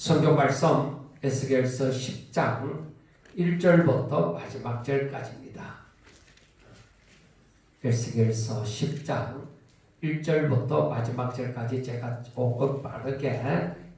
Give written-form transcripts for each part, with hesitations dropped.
성경 말씀 에스겔서 10장 1절부터 마지막 절까지입니다. 에스겔서 10장 1절부터 마지막 절까지 제가 조금 빠르게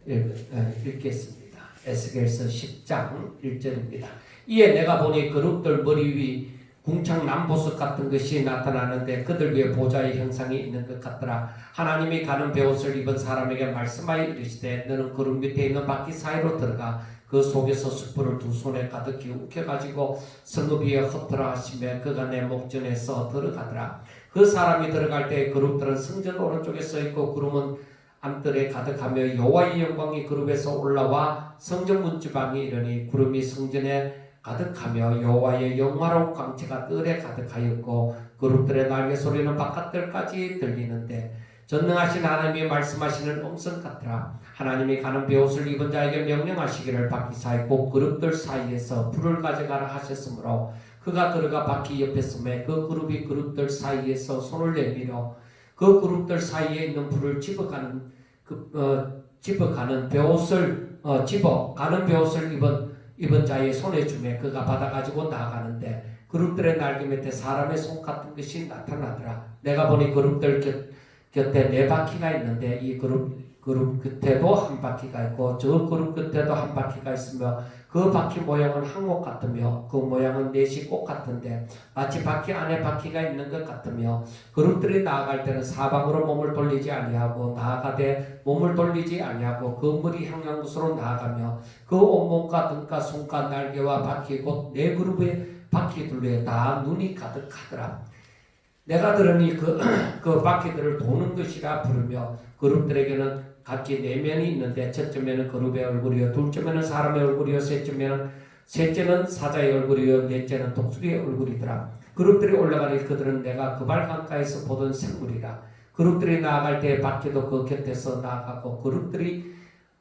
읽겠습니다. 에스겔서 10장 1절입니다. 이에 내가 보니 그룹들 머리 위 궁창 남보석 같은 것이 나타나는데 그들 위에 보좌의 형상이 있는 것 같더라. 하나님이 가는 베옷을 입은 사람에게 말씀하여 이르시되 너는 그룹 밑에 있는 바퀴 사이로 들어가 그 속에서 숯불을 두 손에 가득히 움켜가지고 성읍 위에 흩어라 하시며 그가 내 목전에서 들어가더라. 그 사람이 들어갈 때 그룹들은 성전 오른쪽에 서 있고 그룹은 안뜰에 가득하며 여호와의 영광이 그룹에서 올라와 성전 문지방에 이르니 구름이 성전에 가득하며 여호와의 영화로운 광채가 뜰에 가득하였고 그룹들의 날개 소리는 바깥들까지 들리는데 전능하신 하나님이 말씀하시는 음성 같더라. 하나님이 가는 베옷을 입은 자에게 명령하시기를 바퀴 사이 곧 그룹들 사이에서 불을 가져가라 하셨으므로 그가 들어가 바퀴 옆에 서매 그 그룹이 그룹들 사이에서 손을 내밀어 그 그룹들 사이에 있는 불을 집어가는 베옷을 입은 자의 손에 주매 그가 받아가지고 나아가는데 그룹들의 날개 밑에 사람의 손 같은 것이 나타나더라. 내가 보니 그룹들 곁에 네 바퀴가 있는데 이 그룹 끝에도 한 바퀴가 있고 저 그룹 끝에도 한 바퀴가 있으며 그 바퀴 모양은 항목 같으며 그 모양은 넷이 꽃 같은데 마치 바퀴 안에 바퀴가 있는 것 같으며 그룹들이 나아갈 때는 사방으로 몸을 돌리지 아니하고 나아가되 몸을 돌리지 아니하고 그 물이 향한 곳으로 나아가며 그 온몸과 등과 손과 날개와 바퀴 곧 네 그룹의 바퀴들에 다 눈이 가득하더라. 내가 들으니 그 바퀴들을 도는 것이라 부르며 그룹들에게는 각기 네 면이 있는데 첫째면은 그룹의 얼굴이요 둘째면은 사람의 얼굴이요 셋째는 사자의 얼굴이요 넷째는 독수리의 얼굴이더라. 그룹들이 올라가니 그들은 내가 그 발 강가에서 보던 생물이라. 그룹들이 나아갈 때 바퀴도 그 곁에서 나아가고 그룹들이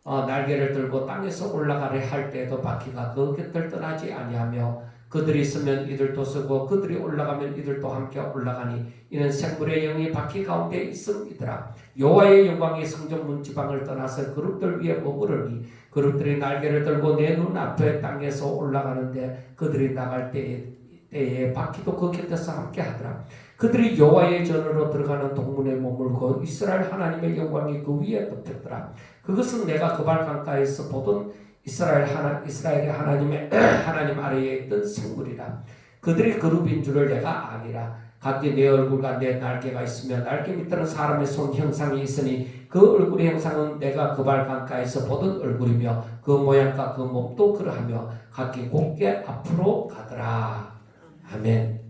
날개를 들고 땅에서 올라가려 할 때에도 바퀴가 그 곁을 떠나지 아니하며 그들이 있으면 이들도 서고 그들이 올라가면 이들도 함께 올라가니 이는 생물의 영이 바퀴 가운데 있음이더라. 여호와의 영광이 성전 문지방을 떠나서 그룹들 위에 머무르니 그룹들이 날개를 들고 내 눈앞에 땅에서 올라가는데 그들이 나갈 때에 바퀴도 그 곁에서 함께 하더라. 그들이 여호와의 전으로 들어가는 동문에 머물고 이스라엘 하나님의 영광이 그 위에 덮였더라. 그것은 내가 그 발 강가에서 보던 이스라엘의 하나님 아래에 있던 생물이라. 그들이 그룹인 줄을 내가 아니라. 각기 내 얼굴과 내 날개가 있으며 날개 밑에는 사람의 손 형상이 있으니 그 얼굴의 형상은 내가 그 발 강가에서 보던 얼굴이며 그 모양과 그 몸도 그러하며 각기 곧게 앞으로 가더라. 아멘.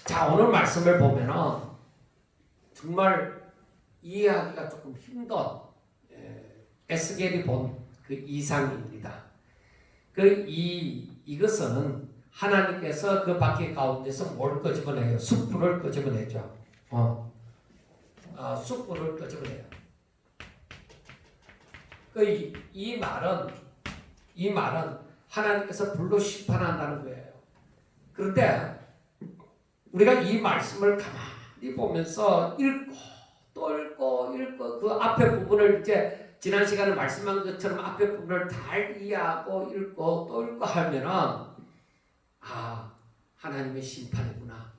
자, 오늘 말씀을 보면은 정말 이해하기가 조금 힘든 에스겔이 본 그 이상입니다. 이것은 하나님께서 그 바퀴 가운데서 뭘 끄집어내요? 숯불을 끄집어내죠. 숯불을 끄집어내요. 이 말은 하나님께서 불로 심판한다는 거예요. 그런데 우리가 이 말씀을 가만히 보면서 읽고 또 읽고 그 앞에 부분을 이제 지난 시간에 말씀한 것처럼 앞에 부분을 잘 이해하고 읽고 또 읽고 하면은 하나님의 심판이구나,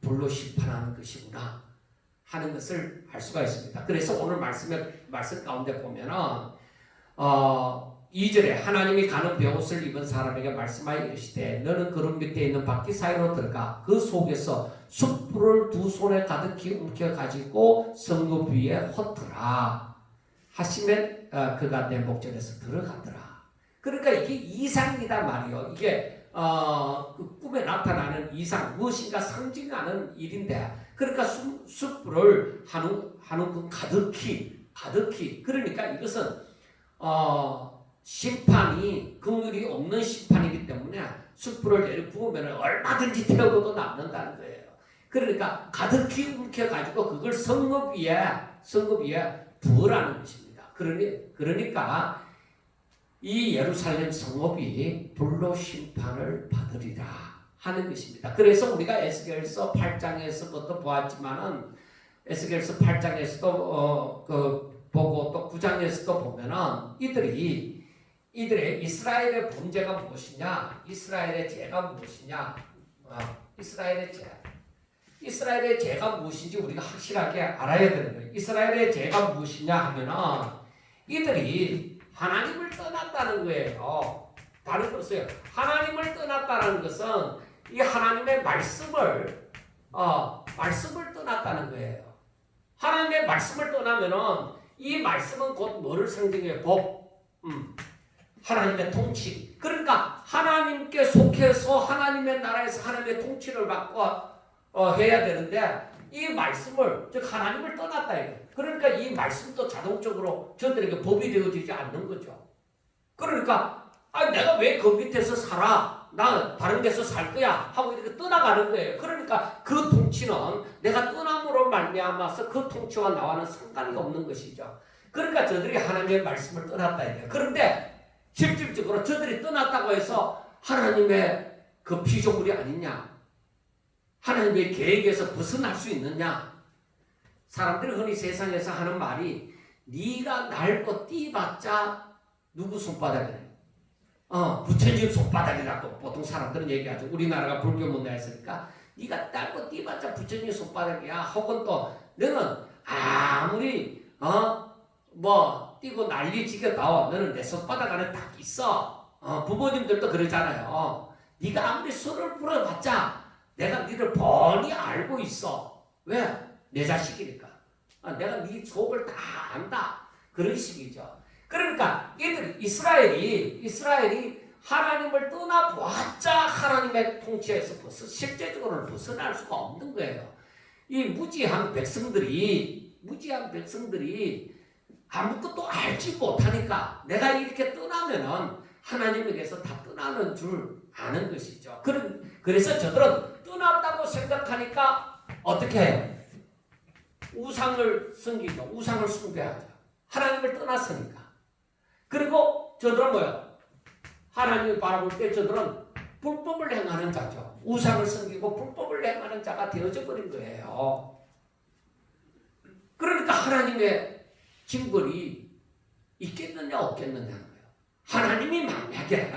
불로 심판하는 것이구나 하는 것을 알 수가 있습니다. 그래서 오늘 말씀 가운데 보면은 2절에 하나님이 가는 베옷을 입은 사람에게 말씀하여 이르시되 너는 그룹 밑에 있는 바퀴 사이로 들어가 그 속에서 숯불을 두 손에 가득히 움켜가지고 성읍 위에 흩어라 하시면 그가 내 목전에서 들어가더라. 그러니까 이게 이상이다 말이요. 이게 그 꿈에 나타나는 이상, 무엇인가 상징하는 일인데, 그러니까 숯불을 한웅 가득히 그러니까 이것은 심판이 긍휼이 없는 심판이기 때문에 숯불을 내려부으면 얼마든지 태우고도 남는다는 거예요. 그러니까 가득히 움켜가지고 그걸 성읍 위에 부으라는 것입니다. 그러니까 이 예루살렘 성읍이 불로 심판을 받으리라 하는 것입니다. 그래서 우리가 에스겔서 8장에서부터 보았지만은 에스겔서 8장에서도 보고 또 9장에서도 보면은 이들의 이스라엘의 문제가 무엇이냐, 이스라엘의 죄가 무엇이냐, 이스라엘의 죄가 무엇인지 우리가 확실하게 알아야 되는 거예요. 이스라엘의 죄가 무엇이냐 하면은 이들이 하나님을 떠났다는 거예요. 다른 거 없어요. 하나님을 떠났다는 것은 이 하나님의 말씀을 떠났다는 거예요. 하나님의 말씀을 떠나면은 이 말씀은 곧 뭐를 상징해요? 법, 하나님의 통치. 그러니까 하나님께 속해서 하나님의 나라에서 하나님의 통치를 받고 해야 되는데 이 말씀을, 즉 하나님을 떠났다 이거예요. 그러니까 이 말씀도 자동적으로 저들에게 법이 되어지지 않는 거죠. 그러니까 내가 왜 그 밑에서 살아? 나 다른 데서 살 거야 하고 이렇게 떠나가는 거예요. 그러니까 그 통치는 내가 떠남으로 말미암아서 그 통치와 나와는 상관이 없는 것이죠. 그러니까 저들이 하나님의 말씀을 떠났다 이거예요. 그런데 실질적으로 저들이 떠났다고 해서 하나님의 그 피조물이 아니냐, 하나님의 계획에서 벗어날 수 있느냐. 사람들이 흔히 세상에서 하는 말이 네가 날고 뛰봤자 누구 손바닥이래? 부처님 손바닥이라고 보통 사람들은 얘기하죠. 우리나라가 불교 문화였으니까 네가 날고 뛰봤자 부처님 손바닥이야. 혹은 또 너는 아무리 뛰고 난리지게 나와. 너는 내 손바닥 안에 딱 있어. 부모님들도 그러잖아요. 네가 아무리 술을 불어봤자 내가 너를 뻔히 알고 있어. 왜? 내 자식이니까. 내가 네 속을 다 안다. 그런 식이죠. 그러니까 이스라엘이 하나님을 떠나보았자 하나님의 통치에서 실제적으로는 벗어날 수가 없는 거예요. 이 무지한 백성들이 아무것도 알지 못하니까 내가 이렇게 떠나면은 하나님에게서 다 떠나는 줄 아는 것이죠. 그래서 저들은 떠났다고 생각하니까 어떻게 해요? 우상을 섬기죠. 우상을 숭배하죠. 하나님을 떠났으니까. 그리고 저들은 뭐예요? 하나님을 바라볼 때 저들은 불법을 행하는 자죠. 우상을 섬기고 불법을 행하는 자가 되어져 버린 거예요. 그러니까 하나님의 징벌이 있겠느냐 없겠느냐는 거예요. 하나님이 만약에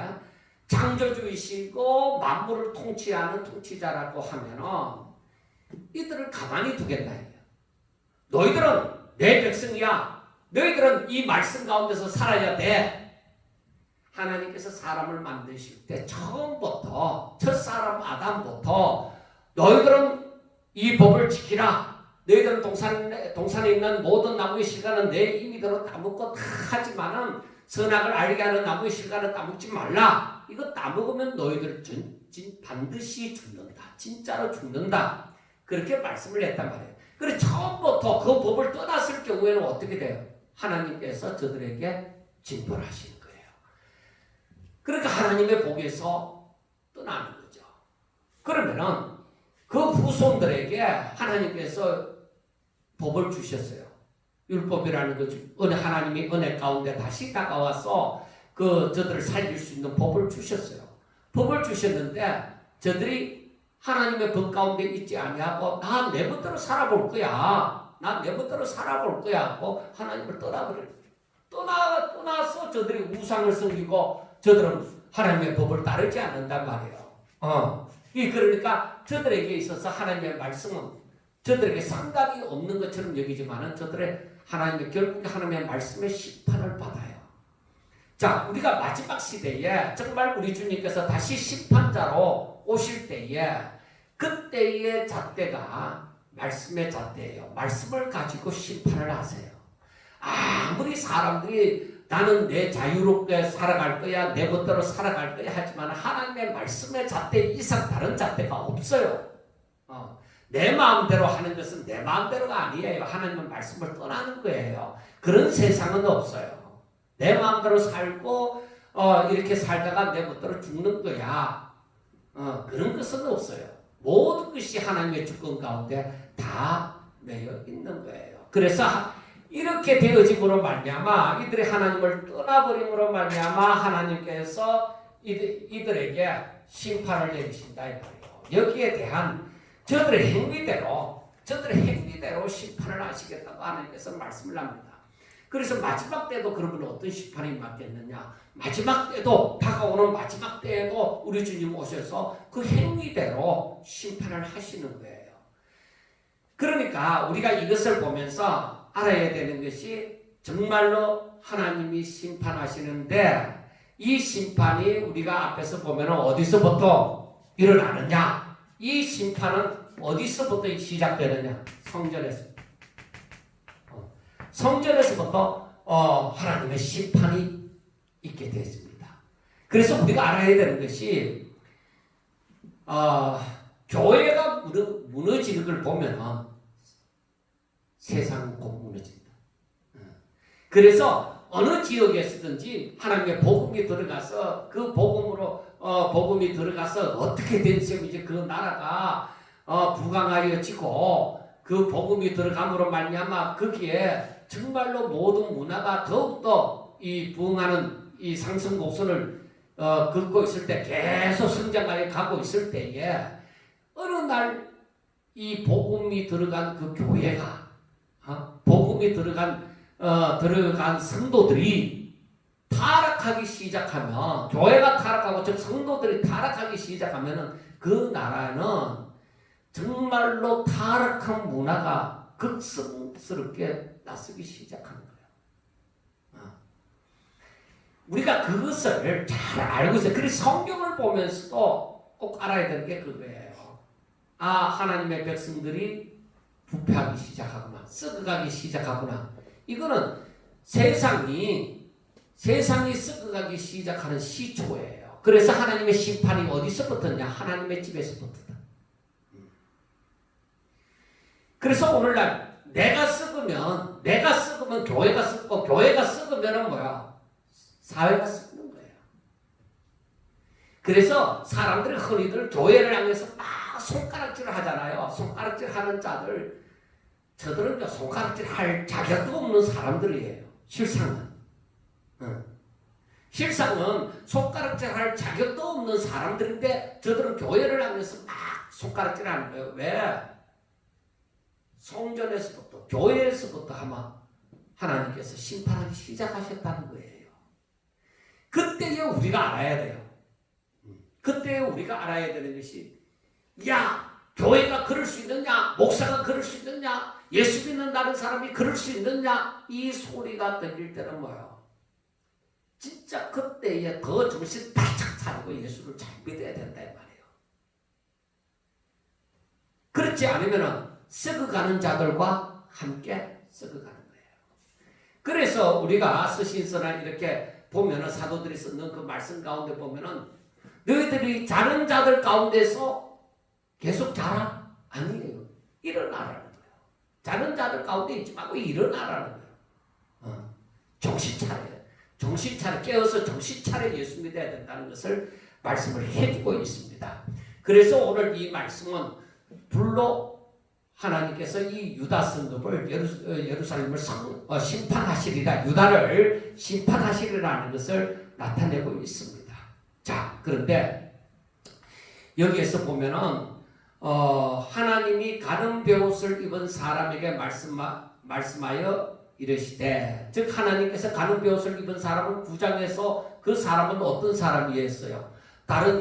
창조주이시고 만물을 통치하는 통치자라고 하면은 이들을 가만히 두겠나 해요. 너희들은 내 백성이야. 너희들은 이 말씀 가운데서 살아야 돼. 하나님께서 사람을 만드실 때 처음부터 첫사람 아담부터 너희들은 이 법을 지키라. 너희들은 동산에 있는 모든 나무의 실과는 내 임의대로 따먹고 다 하지만은 선악을 알게 하는 나무의 실과는 따먹지 말라. 이거 따먹으면 너희들 반드시 죽는다. 진짜로 죽는다. 그렇게 말씀을 했단 말이에요. 그래서 처음부터 그 법을 떠났을 경우에는 어떻게 돼요? 하나님께서 저들에게 징벌하시는 거예요. 그러니까 하나님의 복에서 떠나는 거죠. 그러면은 그 후손들에게 하나님께서 법을 주셨어요. 율법이라는 것, 하나님이 은혜 가운데 다시 다가와서 저들을 살릴 수 있는 법을 주셨어요. 법을 주셨는데 저들이 하나님의 법 가운데 있지 아니하고 나 내 멋대로 살아볼 거야. 나 내 멋대로 살아볼 거야 하고 하나님을 떠나버려요. 떠나서 저들이 우상을 섬기고 저들은 하나님의 법을 따르지 않는단 말이에요. 그러니까 저들에게 있어서 하나님의 말씀은 저들에게 상관이 없는 것처럼 여기지만은 결국에 하나님의 말씀의 심판을 받아요. 자, 우리가 마지막 시대에 정말 우리 주님께서 다시 심판자로 오실 때에 그때의 잣대가 말씀의 잣대예요. 말씀을 가지고 심판을 하세요. 아무리 사람들이 나는 내 자유롭게 살아갈 거야, 내 멋대로 살아갈 거야 하지만 하나님의 말씀의 잣대 이상 다른 잣대가 없어요. 내 마음대로 하는 것은 내 마음대로가 아니에요. 하나님의 말씀을 떠나는 거예요. 그런 세상은 없어요. 내 마음대로 살고 이렇게 살다가 내 멋대로 죽는 거야. 그런 것은 없어요. 모든 것이 하나님의 주권 가운데 다 매여 있는 거예요. 그래서 이렇게 되어짐으로 말미암아 이들이 하나님을 떠나버림으로 말미암아 하나님께서 이들에게 심판을 내리신다 이 말이에요. 여기에 대한 저들의 행위대로 심판을 하시겠다고 하나님께서 말씀을 합니다. 그래서 마지막 때도 그러면 어떤 심판이 맞겠느냐? 마지막 때도, 다가오는 마지막 때에도 우리 주님 오셔서 그 행위대로 심판을 하시는 거예요. 그러니까 우리가 이것을 보면서 알아야 되는 것이 정말로 하나님이 심판하시는데 이 심판이 우리가 앞에서 보면 어디서부터 일어나느냐? 이 심판은 어디서부터 시작되느냐? 성전에서. 성전에서부터 하나님의 심판이 있게 되었습니다. 그래서 우리가 알아야 되는 것이 교회가 무너지는 걸 보면 세상은 곧 무너진다. 그래서 어느 지역에서든지 하나님의 복음이 들어가서 그 복음으로 복음이 들어가서 어떻게 된 셈이지 그 나라가 부강하여지고 그 복음이 들어감으로 말미암아 거기에 정말로 모든 문화가 더욱더 이 부흥하는 이 상승 곡선을 걷고 있을 때 계속 성장하여 가고 있을 때에 어느 날 이 복음이 들어간 그 교회가 복음이 들어간 성도들이 타락하기 시작하면 교회가 타락하고 즉 성도들이 타락하기 시작하면 그 나라는 정말로 타락한 문화가 극성스럽게 나서기 시작하는 거예요. 우리가 그것을 잘 알고 있어요. 그래서 성경을 보면서도 꼭 알아야 되는 게 그거예요. 하나님의 백성들이 부패하기 시작하구나. 썩어가기 시작하구나. 이거는 세상이 썩어가기 시작하는 시초예요. 그래서 하나님의 심판이 어디서부터냐? 하나님의 집에서부터다. 그래서 오늘날 내가 썩으면 교회가 썩고 교회가 썩으면 뭐야? 사회가 썩는 거예요. 그래서 사람들이 흔히들 교회를 향해서 막 손가락질을 하잖아요. 손가락질 하는 자들 저들은 손가락질 할 자격도 없는 사람들이에요. 실상은 손가락질 할 자격도 없는 사람들인데 저들은 교회를 하면서 막 손가락질 하는 거예요. 왜? 성전에서부터 교회에서부터 아마 하나님께서 심판하기 시작하셨다는 거예요. 그때에 우리가 알아야 돼요. 그때에 우리가 알아야 되는 것이 교회가 그럴 수 있느냐? 목사가 그럴 수 있느냐? 예수 믿는 다른 사람이 그럴 수 있느냐? 이 소리가 들릴 때는 뭐예요? 진짜 그때에 더 정신 바짝 차리고 예수를 잘 믿어야 된다 이 말이에요. 그렇지 않으면 썩어가는 자들과 함께 썩어가는 거예요. 그래서 우리가 서신서나 이렇게 보면은 사도들이 쓰는 그 말씀 가운데 보면은 너희들이 자는 자들 가운데서 계속 자라? 아니에요. 일어나라는 거예요. 자는 자들 가운데 있지 말고 일어나라는 거예요. 정신 차려 깨어서 정신 차려 예수 믿어야 된다는 것을 말씀을 해주고 있습니다. 그래서 오늘 이 말씀은 불로 하나님께서 이 유다 성읍을 예루살렘을 심판하시리라, 유다를 심판하시리라는 것을 나타내고 있습니다. 자, 그런데 여기에서 보면은 하나님이 가는 베옷을 입은 사람에게 말씀하여 이르시되, 즉 하나님께서 가는 베옷을 입은 사람은 9장에서 그 사람은 어떤 사람이었어요? 다른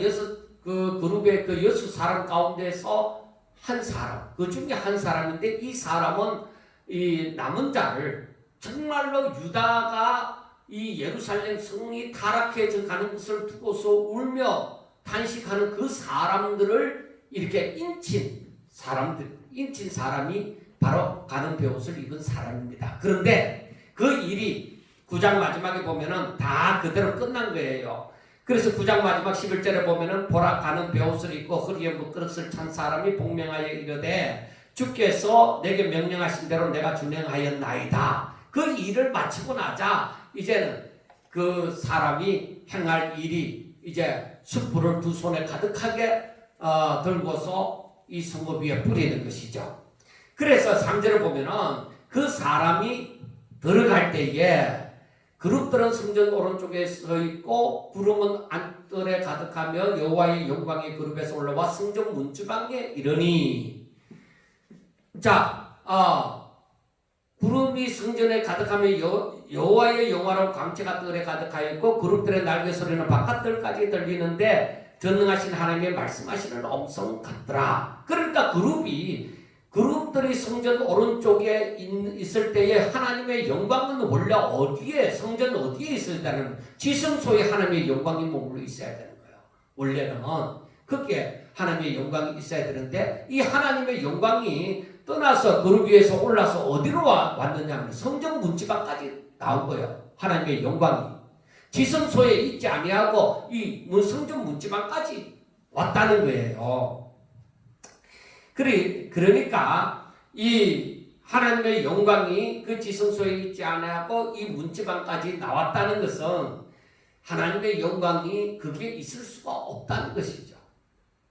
그룹의 그 6사람 가운데서 한 사람, 그 중에 한 사람인데 이 사람은 이 남은 자를 정말로 유다가 이 예루살렘 성이 타락해져 가는 것을 두고서 울며 탄식하는 그 사람들을 이렇게 인친 사람이 바로 가는 베옷을 입은 사람입니다. 그런데 그 일이 9장 마지막에 보면은 다 그대로 끝난 거예요. 그래서 9장 마지막 11절에 보면은 보라 가는 베옷을 입고 허리에 먹그릇을 찬 사람이 복명하여 이르되 주께서 내게 명령하신 대로 내가 준행하였나이다. 그 일을 마치고 나자 이제는 그 사람이 행할 일이 이제 숯불을 두 손에 가득하게 들고서 이 성읍 위에 뿌리는 것이죠. 그래서 3절을 보면은 그 사람이 들어갈 때에 그룹들은 성전 오른쪽에 서 있고 구름은 안뜰에 가득하며 여호와의 영광이 그룹에서 올라와 성전 문주방에 이르니, 자, 구름이 성전에 가득하며 여호와의 영화로운 광채가 뜰에 가득하여 있고 그룹들의 날개 소리는 바깥들까지 들리는데 전능하신 하나님의 말씀하시는 음성 같더라. 그러니까 그룹들이 성전 오른쪽에 있을 때에 하나님의 영광은 원래 어디에, 성전 어디에 있어야 되는, 지성소에 하나님의 영광이 머물러 있어야 되는 거예요. 원래는 그게 하나님의 영광이 있어야 되는데 이 하나님의 영광이 떠나서 그룹 위에서 올라서 어디로 왔느냐 하면 성전 문지방까지 나온 거예요. 하나님의 영광이 지성소에 있지 아니하고 이 성전 문지방까지 왔다는 거예요. 그러니까 이 하나님의 영광이 그 지성소에 있지 아니하고 이 문지방까지 나왔다는 것은 하나님의 영광이 그게 있을 수가 없다는 것이죠.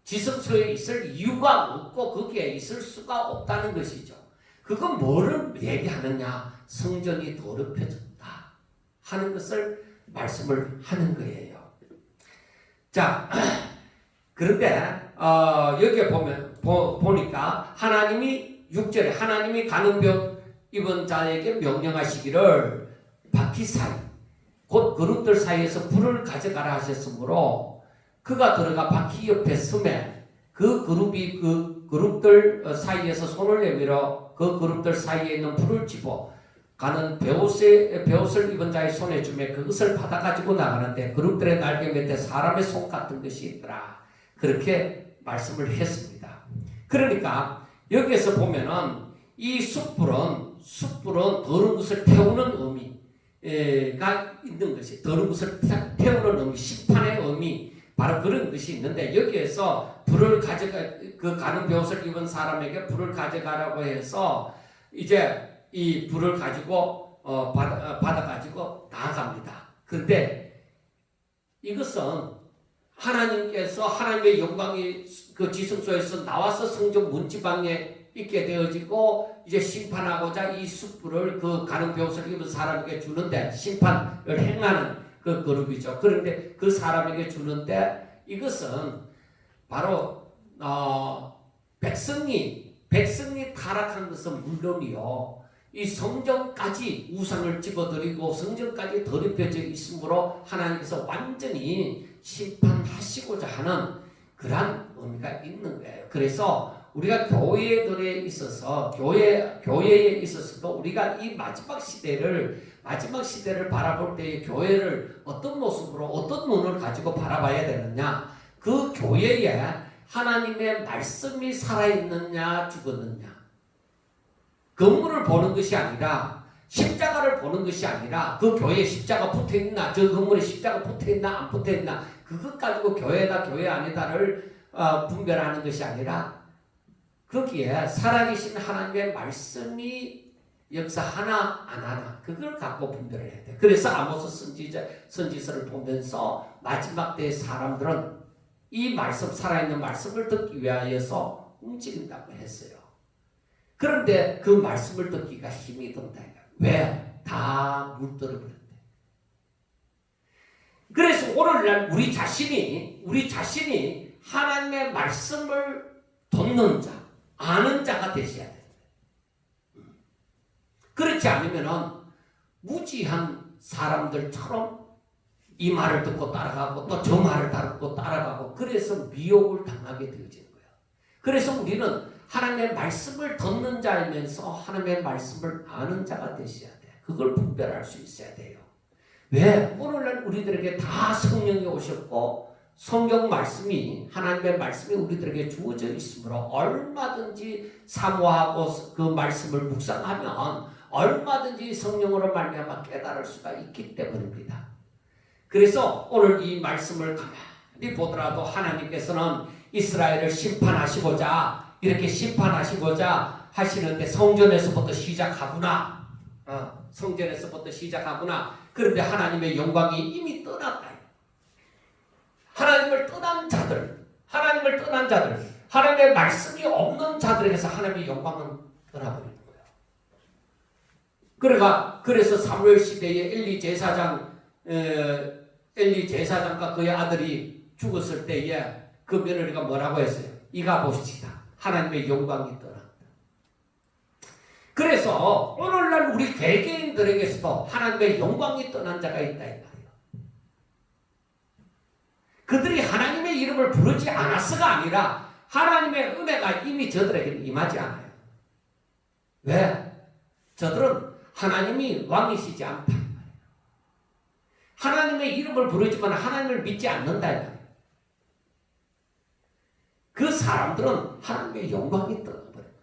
지성소에 있을 이유가 없고 거기에 있을 수가 없다는 것이죠. 그건 뭐를 얘기하느냐? 성전이 더럽혀졌다 하는 것을 말씀을 하는 거예요. 자, 그런데 여기에 보니까 하나님이 6절에 하나님이 가는병 입은 자에게 명령하시기를 바퀴 사이 곧 그룹들 사이에서 불을 가져가라 하셨으므로 그가 들어가 바퀴 옆에 서매 그 그룹들 사이에서 손을 내밀어 그 그룹들 사이에 있는 불을 집어 가는 베옷을 입은 자의 손에 주매 그것을 받아가지고 나가는데 그룹들의 날개 밑에 사람의 손 같은 것이 있더라. 그렇게 말씀을 했습니다. 그러니까 여기에서 보면은 이 숯불은 더러운 것을 태우는 의미가 있는 것이, 더러운 것을 태우는 의미, 심판의 의미, 바로 그런 것이 있는데 여기에서 불을 가는 베옷을 입은 사람에게 불을 가져가라고 해서 이제 이 불을 가지고 받아가지고 나아갑니다. 그런데 이것은 하나님께서 하나님의 영광이 그 지성소에서 나와서 성전 문지방에 있게 되어지고 이제 심판하고자 이 숯불을 그 가는 베옷을 입은 사람에게 주는데 심판을 행하는 그 그룹이죠. 그런데 그 사람에게 주는데 이것은 바로 백성이 타락한 것은 물론이요. 이 성전까지 우상을 집어들이고 성전까지 더럽혀져 있으므로 하나님께서 완전히 심판하시고자 하는 그러한 의미가 있는 거예요. 그래서 우리가 교회에 있어서도 우리가 이 마지막 시대를 바라볼 때의 교회를 어떤 모습으로 어떤 눈을 가지고 바라봐야 되느냐? 그 교회에 하나님의 말씀이 살아있느냐 죽었느냐? 건물을 보는 것이 아니라 십자가를 보는 것이 아니라 그 교회에 십자가 붙어있나 저 건물에 십자가 붙어있나 안 붙어있나 그것 가지고 교회다 교회 아니다를 분별하는 것이 아니라 거기에 살아계신 하나님의 말씀이 역사하나 안 하나 그걸 갖고 분별을 해야 돼. 그래서 아모스 선지서를 보면서 마지막 때의 사람들은 이 말씀 살아있는 말씀을 듣기 위하여서 움직인다고 했어요. 그런데 그 말씀을 듣기가 힘이 든다. 왜? 다 물들어 버렸대. 그래서 오늘날 우리 자신이 하나님의 말씀을 듣는 자, 아는 자가 되셔야 돼. 그렇지 않으면은 무지한 사람들처럼 이 말을 듣고 따라가고 또 저 말을 듣고 따라가고 그래서 미혹을 당하게 되어지는 거예요. 그래서 우리는 하나님의 말씀을 듣는 자이면서 하나님의 말씀을 아는 자가 되셔야 돼. 그걸 분별할 수 있어야 돼요. 왜? 오늘날 우리들에게 다 성령이 오셨고 성경 말씀이 하나님의 말씀이 우리들에게 주어져 있으므로 얼마든지 사모하고 그 말씀을 묵상하면 얼마든지 성령으로 말미암아 깨달을 수가 있기 때문입니다. 그래서 오늘 이 말씀을 가만히 보더라도 하나님께서는 이스라엘을 심판하시고자 이렇게 심판하시고자 하시는데 성전에서부터 시작하구나. 성전에서부터 시작하구나. 그런데 하나님의 영광이 이미 떠났다. 하나님을 떠난 자들, 하나님의 말씀이 없는 자들에게서 하나님의 영광은 떠나버리는 거예요. 그래서 사무엘 시대에 엘리 제사장과 그의 아들이 죽었을 때에 그 며느리가 뭐라고 했어요? 이가 보시다. 하나님의 영광이 떠났다. 그래서 오늘날 우리 개개인들에게서도 하나님의 영광이 떠난 자가 있다 이 말이에요. 그들이 하나님의 이름을 부르지 않았어가 아니라 하나님의 은혜가 이미 저들에게 임하지 않아요. 왜? 저들은 하나님이 왕이시지 않다 이 말이에요. 하나님의 이름을 부르지만 하나님을 믿지 않는다 이 말이에요. 그 사람들은 하나님의 영광이 떠나버려요.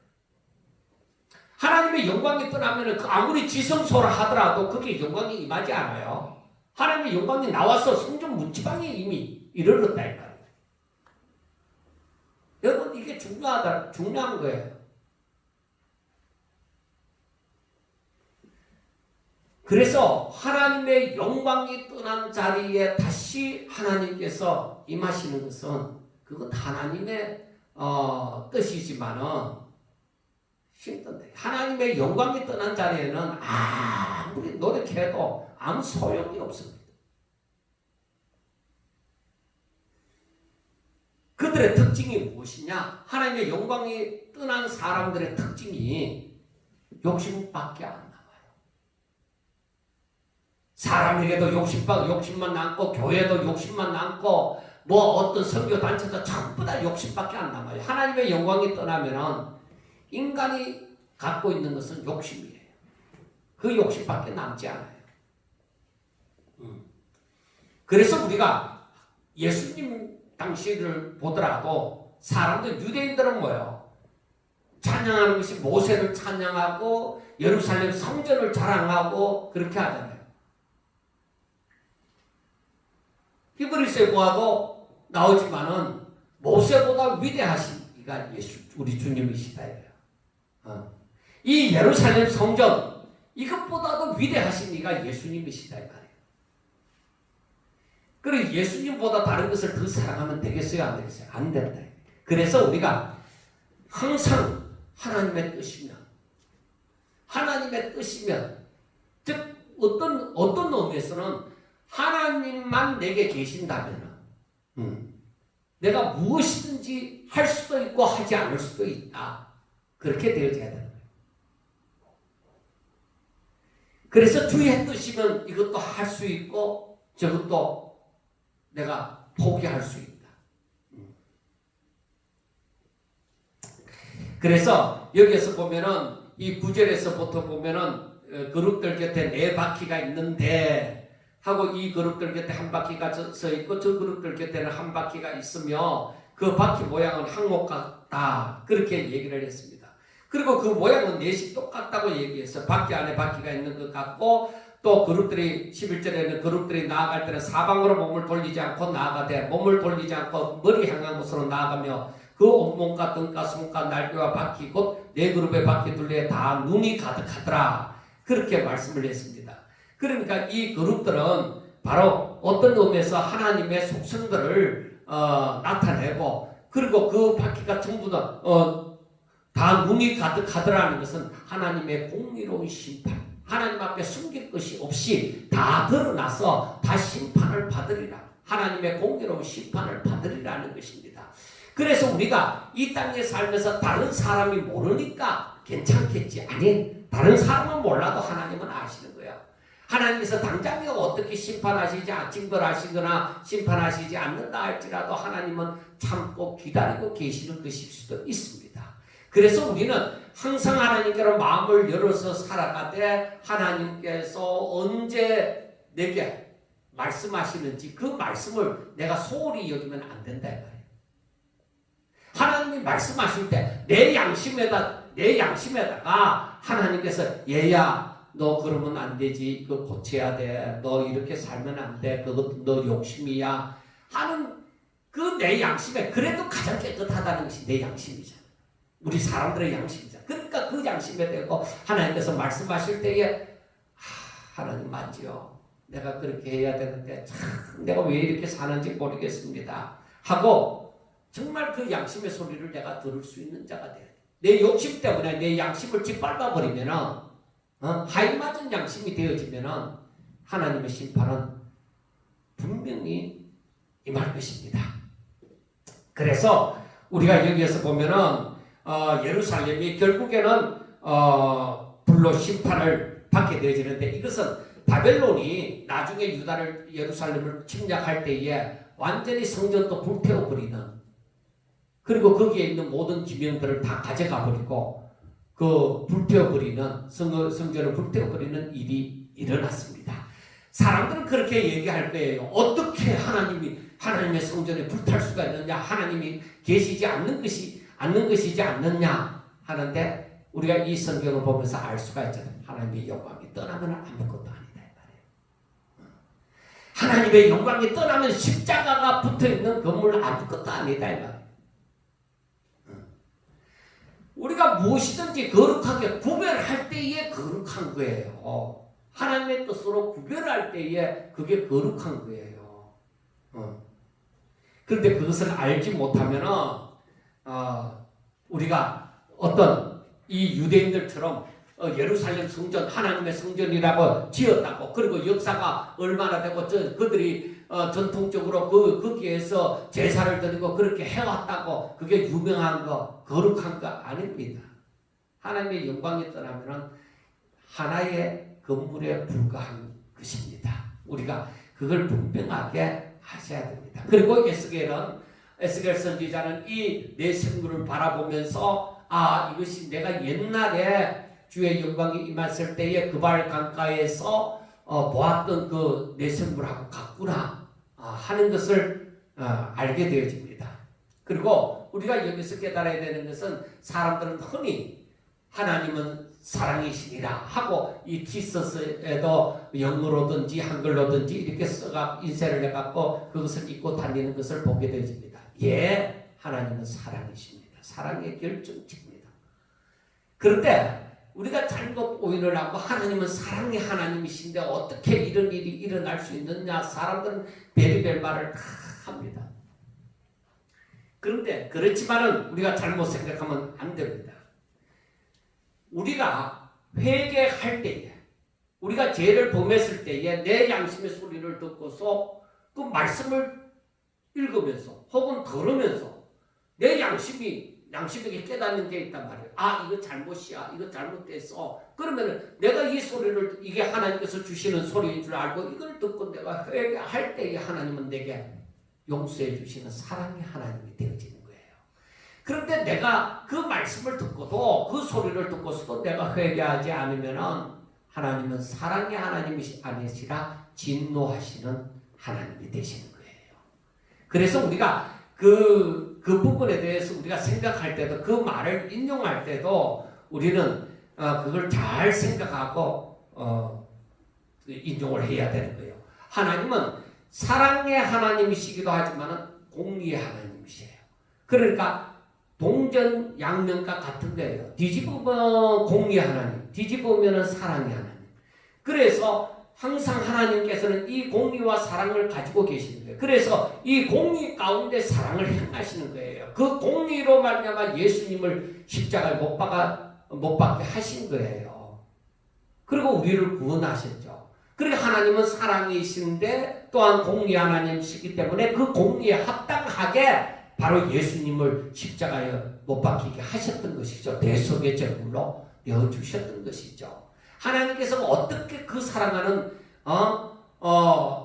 하나님의 영광이 떠나면 아무리 지성소라 하더라도 그게 영광이 임하지 않아요. 하나님의 영광이 나와서 성전 문지방에 이미 이르렀다 이 말이에요. 여러분 이게 중요한 거예요. 그래서 하나님의 영광이 떠난 자리에 다시 하나님께서 임하시는 것은 그건 하나님의 뜻이지만은 힘든데 하나님의 영광이 떠난 자리에는 아무리 노력해도 아무 소용이 없습니다. 그들의 특징이 무엇이냐? 하나님의 영광이 떠난 사람들의 특징이 욕심밖에 안 남아요. 사람에게도 욕심만 남고 교회도 욕심만 남고 뭐 어떤 선교단체도 전부 다 욕심밖에 안 남아요. 하나님의 영광이 떠나면은 인간이 갖고 있는 것은 욕심이에요. 그 욕심밖에 남지 않아요. 그래서 우리가 예수님 당시를 보더라도 사람들 유대인들은 뭐예요? 찬양하는 것이 모세를 찬양하고 예루살렘 성전을 자랑하고 그렇게 하잖아요. 히브리서에 보아도 나오지만은 모세보다 위대하신 이가 우리 주님이시다 이거예요. 이 예루살렘 성전 이것보다도 위대하신 이가 예수님이시다 이 말이에요. 그리고 예수님보다 다른 것을 더 사랑하면 되겠어요? 안 되겠어요? 안 된다. 그래서 우리가 항상 하나님의 뜻이면 즉 어떤 의미에서는 하나님만 내게 계신다면 내가 무엇이든지 할 수도 있고 하지 않을 수도 있다. 그렇게 되어져야 되는 거예요. 그래서 주의 뜻이면 이것도 할 수 있고 저것도 내가 포기할 수 있다. 그래서 여기에서 보면은 이 9절에서부터 보면은 그룹들 곁에 4바퀴가 있는데 하고 이 그룹들 곁에 한 바퀴가 서 있고 저 그룹들 곁에는 한 바퀴가 있으며 그 바퀴 모양은 항목 같다. 그렇게 얘기를 했습니다. 그리고 그 모양은 넷이 똑같다고 얘기했어요. 바퀴 안에 바퀴가 있는 것 같고 또 그룹들이 11절에는 그룹들이 나아갈 때는 사방으로 몸을 돌리지 않고 나아가되 몸을 돌리지 않고 머리 향한 곳으로 나아가며 그 온몸과 등과 손과 날개와 바퀴 곧 4그룹의 바퀴 둘레에 다 눈이 가득하더라. 그렇게 말씀을 했습니다. 그러니까 이 그룹들은 바로 어떤 의미에서 하나님의 속성들을 나타내고 그리고 그 바퀴가 전부 다 눈이 가득하더라는 것은 하나님의 공의로운 심판 하나님 앞에 숨길 것이 없이 다 드러나서 다 심판을 받으리라. 하나님의 공의로운 심판을 받으리라는 것입니다. 그래서 우리가 이 땅에 살면서 다른 사람이 모르니까 괜찮겠지. 아니, 다른 사람은 몰라도 하나님은 아시는 거야. 하나님께서 당장에 어떻게 심판하시지 징벌하시거나 심판하시지 않는다 할지라도 하나님은 참고 기다리고 계시는 것일 수도 있습니다. 그래서 우리는 항상 하나님께로 마음을 열어서 살아가되 하나님께서 언제 내게 말씀하시는지 그 말씀을 내가 소홀히 여기면 안 된다 이 말이에요. 하나님이 말씀하실 때 내 양심에다가 하나님께서 얘야 너 그러면 안 되지 이거 고쳐야 돼 너 이렇게 살면 안 돼 그것도 너 욕심이야 하는 그 내 양심에 그래도 가장 깨끗하다는 것이 내 양심이잖아. 우리 사람들의 양심이잖아. 그러니까 그 양심에 대고 하나님께서 말씀하실 때에 하나님 맞지요. 내가 그렇게 해야 되는데 참 내가 왜 이렇게 사는지 모르겠습니다. 하고 정말 그 양심의 소리를 내가 들을 수 있는 자가 돼야 돼. 내 욕심 때문에 내 양심을 짓밟아 버리면은 하이 맞은 양심이 되어지면은 하나님의 심판은 분명히 임할 것입니다. 그래서 우리가 여기에서 보면은 예루살렘이 결국에는 불로 심판을 받게 되어지는데 이것은 바벨론이 나중에 유다를 예루살렘을 침략할 때에 완전히 성전도 불태워버리는 그리고 거기에 있는 모든 기명들을 다 가져가 버리고 그 불태워버리는 성전을 불태워버리는 일이 일어났습니다. 사람들은 그렇게 얘기할 거예요. 어떻게 하나님의 성전에 불탈 수가 있느냐? 하나님이 계시지 않는 것이지 않느냐 하는데 우리가 이 성경을 보면서 알 수가 있잖아요. 하나님의 영광이 떠나면 아무것도 아니다 이 말이에요. 하나님의 영광이 떠나면 십자가가 붙어있는 건물 아무것도 아니다 이 말이에요. 우리가 무엇이든지 거룩하게 구별할 때에 거룩한 거예요. 하나님의 뜻으로 구별할 때에 그게 거룩한 거예요. 그런데 그것을 알지 못하면은 우리가 어떤 이 유대인들처럼 예루살렘 성전 하나님의 성전이라고 지었다고 그리고 역사가 얼마나 되고 그들이 전통적으로 거기에서 제사를 드리고 그렇게 해왔다고 그게 유명한 거 거룩한 거 아닙니다. 하나님의 영광이 떠나면은 하나의 건물에 불과한 것입니다. 우리가 그걸 분명하게 하셔야 됩니다. 그리고 에스겔 선지자는 이 내 생물을 바라보면서 이것이 내가 옛날에 주의 영광이 임했을 때에 그발 강가에서 보았던 그 내 생물하고 같구나 하는 것을 알게 되어집니다. 그리고 우리가 여기서 깨달아야 되는 것은 사람들은 흔히 하나님은 사랑이시니라 하고 이 티서스에도 영어로든지 한글로든지 이렇게 써가 인쇄를 해갖고 그것을 입고 다니는 것을 보게 되어집니다. 예, 하나님은 사랑이십니다. 사랑의 결정체입니다. 그런데 우리가 잘못 오인을 하고 하나님은 사랑의 하나님이신데 어떻게 이런 일이 일어날 수 있느냐 사람들은 별의별 말을 다 합니다. 그런데 그렇지만은 우리가 잘못 생각하면 안 됩니다. 우리가 회개할 때에 우리가 죄를 범했을 때에 내 양심의 소리를 듣고서 그 말씀을 읽으면서 혹은 들으면서 내 양심에게 깨닫는 게 있단 말이에요. 이거 잘못이야. 이거 잘못됐어. 그러면 내가 이 소리를 이게 하나님께서 주시는 소리인 줄 알고 이걸 듣고 내가 회개할 때에 하나님은 내게 용서해 주시는 사랑의 하나님이 되어지는 거예요. 그런데 내가 그 말씀을 듣고도 그 소리를 듣고서도 내가 회개하지 않으면 하나님은 사랑의 하나님이 아니시라 진노하시는 하나님이 되시는 거예요. 그래서 우리가 그 부분에 대해서 우리가 생각할 때도 그 말을 인용할 때도 우리는 그걸 잘 생각하고 인용을 해야 되는 거예요. 하나님은 사랑의 하나님이시기도 하지만 공의의 하나님이세요. 그러니까 동전 양면과 같은 거예요. 뒤집으면 공의의 하나님, 뒤집으면 사랑의 하나님. 그래서 항상 하나님께서는 이 공의와 사랑을 가지고 계시는 거예요. 그래서 이 공의 가운데 사랑을 행하시는 거예요. 그 공의로 말미암아 예수님을 십자가에 못 박게 하신 거예요. 그리고 우리를 구원하셨죠. 그리고 하나님은 사랑이신데 또한 공의 하나님이시기 때문에 그 공의에 합당하게 바로 예수님을 십자가에 못 박히게 하셨던 것이죠. 대속의 제물로 내어주셨던 것이죠. 하나님께서 어떻게 그 사랑하는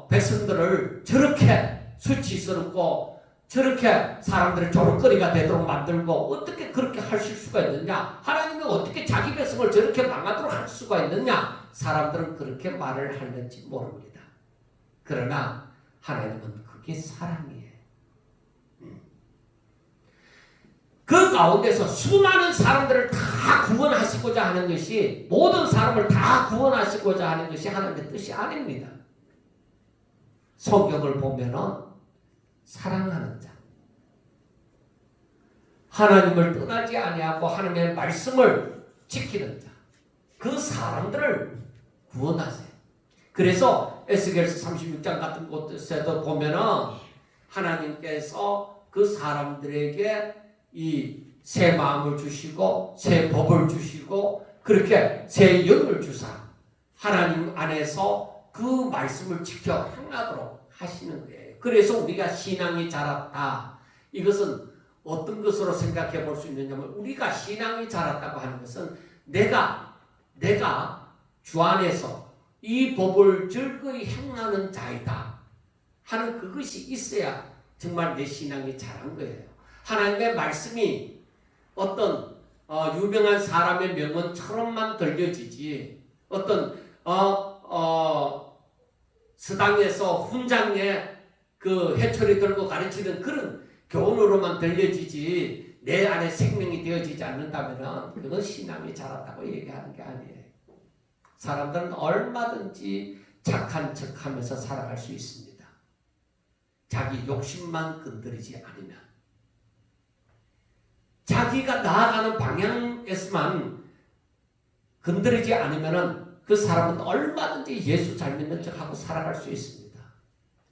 백성들을 저렇게 수치스럽고 저렇게 사람들의 조롱거리가 되도록 만들고 어떻게 그렇게 하실 수가 있느냐? 하나님이 어떻게 자기 백성을 저렇게 망하도록 할 수가 있느냐? 사람들은 그렇게 말을 하는지 모릅니다. 그러나 하나님은 그게 사랑이에요. 그 가운데서 수많은 사람들을 다 구원하시고자 하는 것이 모든 사람을 다 구원하시고자 하는 것이 하나님의 뜻이 아닙니다. 성경을 보면은 사랑하는 자, 하나님을 떠나지 아니하고 하나님의 말씀을 지키는 자, 그 사람들을 구원하세요. 그래서 에스겔서 36장 같은 곳에도 보면은 하나님께서 그 사람들에게 이 새 마음을 주시고 새 법을 주시고 그렇게 새 영을 주사 하나님 안에서 그 말씀을 지켜 행하도록 하시는 거예요. 그래서 우리가 신앙이 자랐다. 이것은 어떤 것으로 생각해 볼 수 있느냐면 우리가 신앙이 자랐다고 하는 것은 내가 주 안에서 이 법을 즐거이 행하는 자이다 하는 그것이 있어야 정말 내 신앙이 자란 거예요. 하나님의 말씀이 어떤 유명한 사람의 명언처럼만 들려지지 어떤 서당에서 훈장에 그 해초리 들고 가르치는 그런 교훈으로만 들려지지 내 안에 생명이 되어지지 않는다면 그건 신앙이 자랐다고 얘기하는 게 아니에요. 사람들은 얼마든지 착한 척하면서 살아갈 수 있습니다. 자기 욕심만 건드리지 않으면, 자기가 나아가는 방향에서만 건드리지 않으면 그 사람은 얼마든지 예수 잘 믿는 척하고 살아갈 수 있습니다.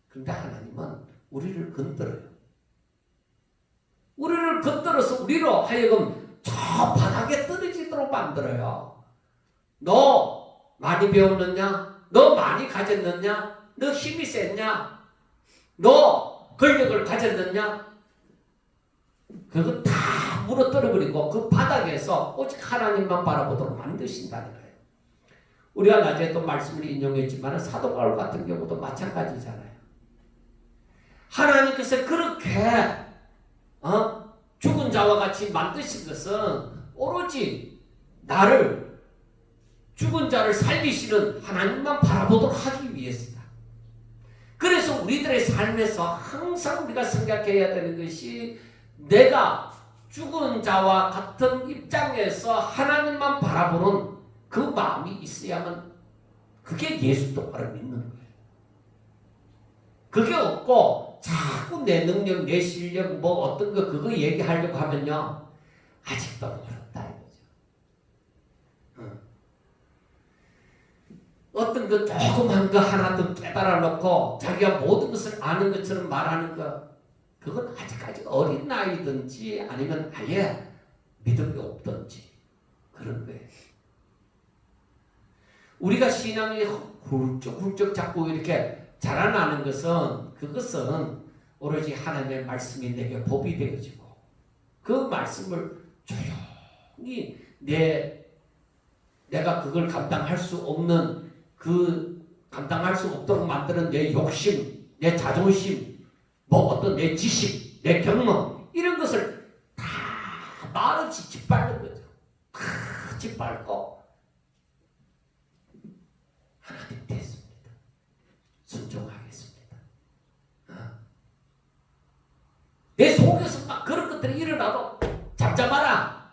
그런데 하나님은 우리를 건드려요. 우리를 건드려서 우리로 하여금 저 바닥에 떨어지도록 만들어요. 너 많이 배웠느냐? 너 많이 가졌느냐? 너 힘이 셌냐? 너 권력을 가졌느냐? 그거 다 무너뜨려버리고 그 바닥에서 오직 하나님만 바라보도록 만드신다는 거예요. 우리가 낮에도 말씀을 인용했지만 사도 바울 같은 경우도 마찬가지잖아요. 하나님께서 그렇게 죽은 자와 같이 만드신 것은 오로지 나를 죽은 자를 살리시는 하나님만 바라보도록 하기 위해서다. 그래서 우리들의 삶에서 항상 우리가 생각해야 되는 것이 내가 죽은 자와 같은 입장에서 하나님만 바라보는 그 마음이 있어야만 그게 예수 똑바로 믿는 거예요. 그게 없고 자꾸 내 능력, 내 실력, 뭐 어떤 거 그거 얘기하려고 하면요 아직도 멀었다 이거죠. 어떤 거 조그만 거 하나 더 깨달아 놓고 자기가 모든 것을 아는 것처럼 말하는 거 그건 아직까지 어린 나이든지 아니면 아예 믿음이 없든지 그런 거예요. 우리가 신앙이 훌쩍훌쩍 자꾸 이렇게 자라나는 그것은 오로지 하나님의 말씀이 내게 법이 되어지고 그 말씀을 조용히 내가 그걸 감당할 수 없는 감당할 수 없도록 만드는 내 욕심, 내 자존심, 뭐 어떤 내 지식, 내 경험 이런 것을 다 말없이 짓밟는 거죠. 다 짓밟고 하나님 됐습니다. 순종하겠습니다. 내 속에서 막 그런 것들이 일어나도 잠잠하라.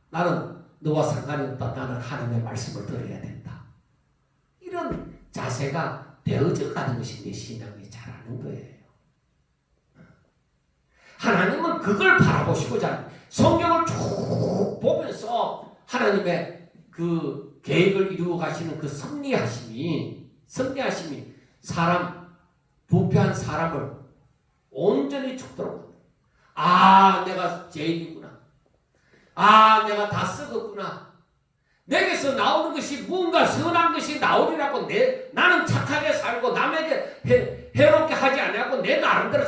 나는 너와 상관이 없다. 나는 하나님의 말씀을 들어야 된다. 이런 자세가 되어져 가는 것이 내 신앙이 자라는 거예요. 하나님은 그걸 바라보시고자 성경을 쭉 보면서 하나님의 그 계획을 이루어 가시는 그 섭리하심이 부패한 사람을 온전히 죽도록 내가 죄인이구나. 내가 다 썩었구나. 내게서 나오는 것이 뭔가 선한 것이 나오리라고 나는 착하게 살고 남에게 해롭게 하지 않고 내 나름대로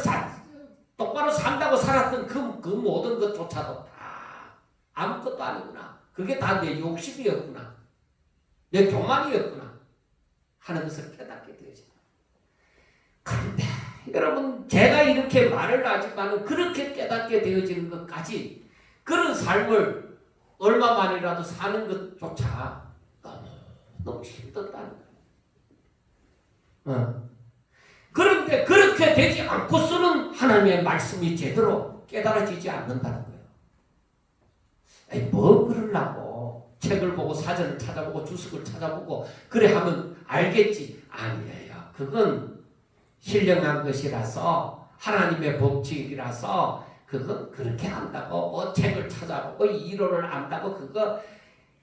똑바로 산다고 살았던 그 모든 것조차도 다 아무것도 아니구나. 그게 다 내 욕심이었구나. 내 교만이었구나. 하는 것을 깨닫게 되어집니다. 그런데 여러분 제가 이렇게 말을 하지만 그렇게 깨닫게 되어지는 것까지 그런 삶을 얼마만이라도 사는 것조차 너무 힘들다는 거예요. 그런데 그렇게 되지 않고서는 하나님의 말씀이 제대로 깨달아지지 않는다는 거예요. 뭐 그러려고 책을 보고 사전을 찾아보고 주석을 찾아보고 그래 하면 알겠지. 아니에요. 그건 신령한 것이라서 하나님의 법칙이라서 그건 그렇게 한다고 책을 찾아보고 이론을 안다고 그거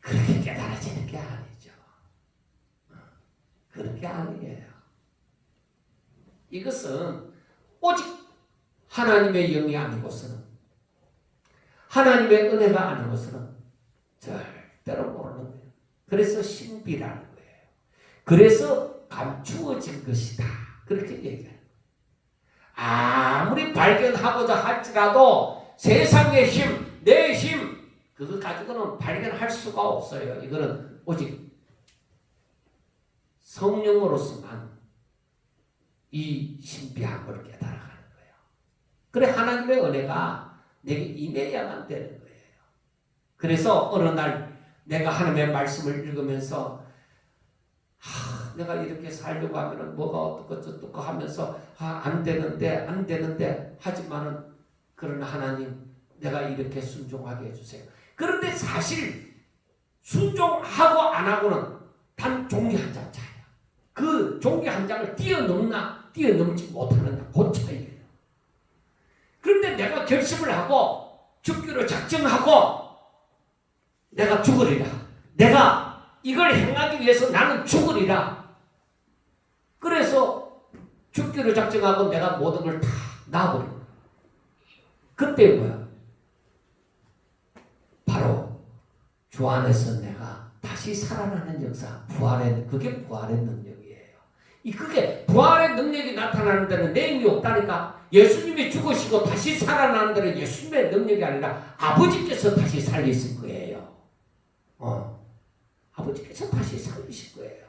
그렇게 깨달아지는 게 아니죠. 그런 게 아니에요. 이것은 오직 하나님의 영이 아니고서는 하나님의 은혜가 아니고서는 절대로 모르는 거예요. 그래서 신비라는 거예요. 그래서 감추어진 것이다. 그렇게 얘기해요. 아무리 발견하고자 할지라도 세상의 힘, 내 힘, 그거 가지고는 발견할 수가 없어요. 이거는 오직 성령으로서만 이 신비한 걸 깨달아가는 거예요. 그래 하나님의 은혜가 내게 임해야만 되는 거예요. 그래서 어느 날 내가 하나님의 말씀을 읽으면서 내가 이렇게 살려고 하면 뭐가 어떻고 저떻고 하면서 안 되는데 하지만은 그러나 하나님 내가 이렇게 순종하게 해주세요. 그런데 사실 순종하고 안 하고는 단 종이 한 장 차이야. 그 종이 한 장을 뛰어넘지 못하느냐 그 차이예요. 그런데 내가 결심을 하고 죽기로 작정하고 내가 죽으리라. 내가 이걸 행하기 위해서 나는 죽으리라. 그래서 죽기로 작정하고 내가 모든 걸 다 놔버린 거야. 그때 뭐야? 바로 주 안에서 내가 다시 살아나는 역사, 그게 부활의 능력이에요. 그게 부활의 능력이 나타나는 데는 내 힘이 없다니까. 예수님이 죽으시고 다시 살아나는 데는 예수님의 능력이 아니라 아버지께서 다시 살리신 거예요. 아버지께서 다시 살리실 거예요.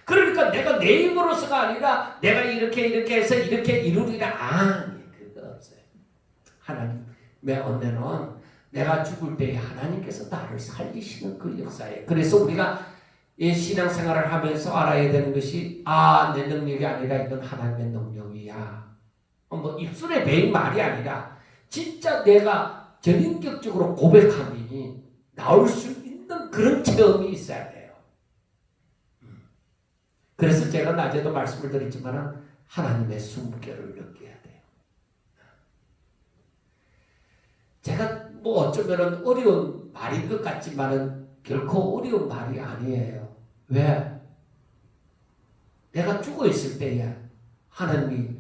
그러니까 내가 내 힘으로서가 아니라 내가 이렇게 해서 이렇게 이루리라. 아니, 그거 없어요. 하나님의 은혜는 내가 죽을 때에 하나님께서 나를 살리시는 그 역사예요. 그래서 우리가 이 신앙생활을 하면서 알아야 되는 것이 내 능력이 아니라 이건 하나님의 능력이야. 뭐 입술에 배인 말이 아니라 진짜 내가 전인격적으로 고백함이 나올 수 있는 그런 체험이 있어야 돼요. 그래서 제가 낮에도 말씀을 드렸지만 하나님의 숨결을 느껴야 돼요. 제가 뭐 어쩌면 어려운 말인 것 같지만은 결코 어려운 말이 아니에요. 왜? 내가 죽어 있을 때에 하나님이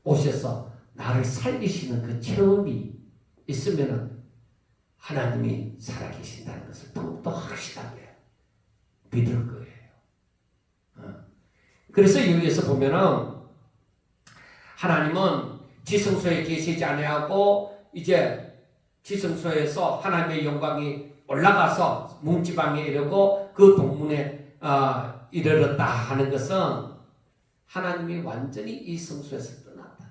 오셔서 나를 살리시는 그 체험이 있으면은 하나님이 살아계신다는 것을 더욱더 확실하게 믿을 거예요. 그래서 여기에서 보면은 하나님은 지성소에 계시지 아니하고 이제 지성소에서 하나님의 영광이 올라가서 문지방에 이르고 그 동문에 이르렀다 하는 것은 하나님이 완전히 이 성소에서 떠났다.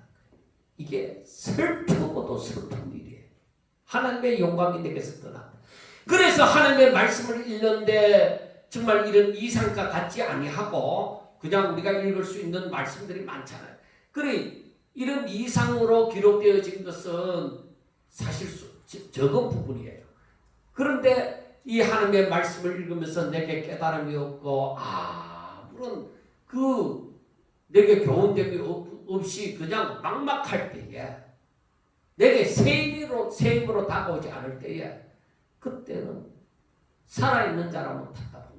이게 슬프고도 슬픈 일이에요. 하나님의 영광이 내게서 떠났다. 그래서 하나님의 말씀을 읽는데 정말 이런 이상과 같지 아니하고 그냥 우리가 읽을 수 있는 말씀들이 많잖아요. 그래 이런 이상으로 기록되어진 것은 사실 적은 부분이에요. 그런데 이 하나님의 말씀을 읽으면서 내게 깨달음이 없고 물론 내게 교훈됨이 없이 그냥 막막할 때에 내게 새 힘으로 다가오지 않을 때에 그때는 살아있는 자라면 답답한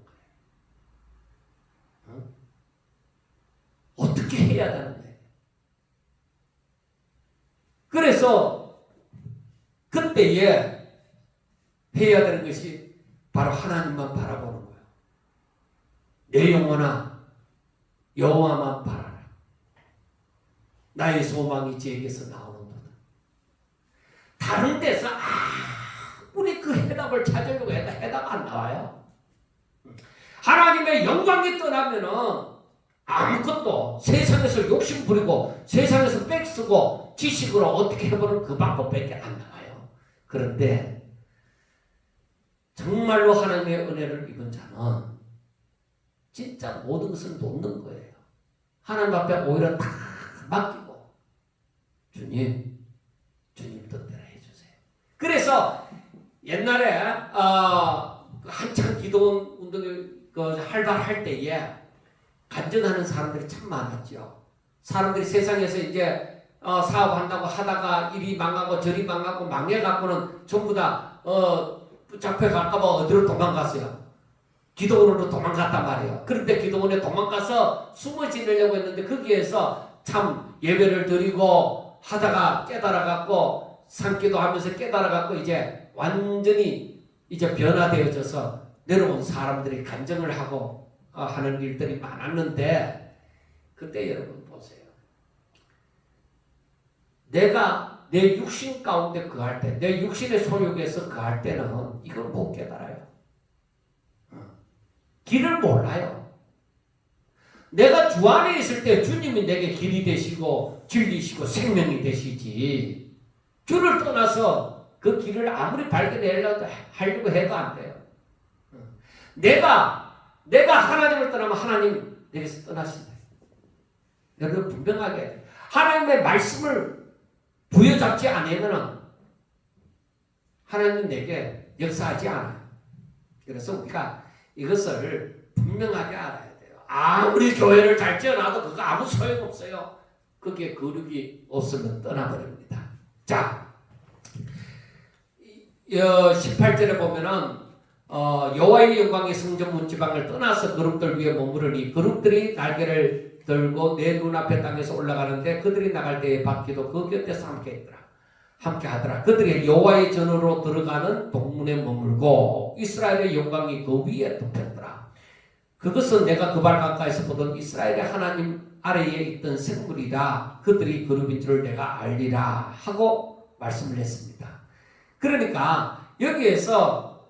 거예요. 어떻게 해야 되는데? 그래서 그때에 해야 되는 것이 바로 하나님만 바라보는 거예요. 내 영혼아 여호와만 바라라. 나의 소망이 저에게서 나오는도다. 다른 데서 아무리 그 해답을 찾으려고 해도 해답 안 나와요. 하나님의 영광이 떠나면은 아무것도 세상에서 욕심 부리고 세상에서 빽쓰고 지식으로 어떻게 해보는 그 방법밖에 안 나와요. 그런데 정말로 하나님의 은혜를 입은 자는 진짜 모든 것을 놓는 거예요. 하나님 앞에 오히려 다 맡기고 주님 뜻대로 해주세요. 그래서 옛날에 한창 기도원 운동이 활발할 때에 간증하는 사람들이 참 많았죠. 사람들이 세상에서 이제 사업한다고 하다가 이리 망하고 저리 망하고 망해갖고는 전부 다 잡혀갈까봐 어디로 도망갔어요. 기도원으로 도망갔단 말이에요. 그런데 기도원에 도망가서 숨어 지내려고 했는데 거기에서 참 예배를 드리고 하다가 깨달아갖고 산기도 하면서 깨달아갖고 이제 완전히 이제 변화되어져서 내려온 사람들이 간증을 하고 하는 일들이 많았는데 그때 여러분 보세요. 내가 내 육신 가운데 거할 때, 내 육신의 소욕에서 거할 때는 이걸 못 깨달아요. 길을 몰라요. 내가 주 안에 있을 때 주님이 내게 길이 되시고 진리시고 생명이 되시지, 주를 떠나서 그 길을 아무리 발견하려고 해도 안 돼요. 내가 하나님을 떠나면 하나님 내게서 떠나신다. 여러분 분명하게 하나님의 말씀을 부여잡지 않으면 하나님은 내게 역사하지 않아요. 그래서 우리가 이것을 분명하게 알아야 돼요. 아무리 교회를 잘 지어놔도 그거 아무 소용없어요. 거기에 거룩이 없으면 떠나버립니다. 자, 18절에 보면은 여호와의 영광이 성전 문지방을 떠나서 그룹들 위에 머무르니 그룹들이 날개를 들고 내 눈앞에 땅에서 올라가는데 그들이 나갈 때에 바퀴도 그 곁에서 함께 하더라. 그들이 여호와의 전으로 들어가는 동문에 머물고 이스라엘의 영광이 그 위에 덮였더라. 그것은 내가 그 발 가까이서 보던 이스라엘의 하나님 아래에 있던 생물이라. 그들이 그룹인 줄을 내가 알리라 하고 말씀을 했습니다. 그러니까 여기에서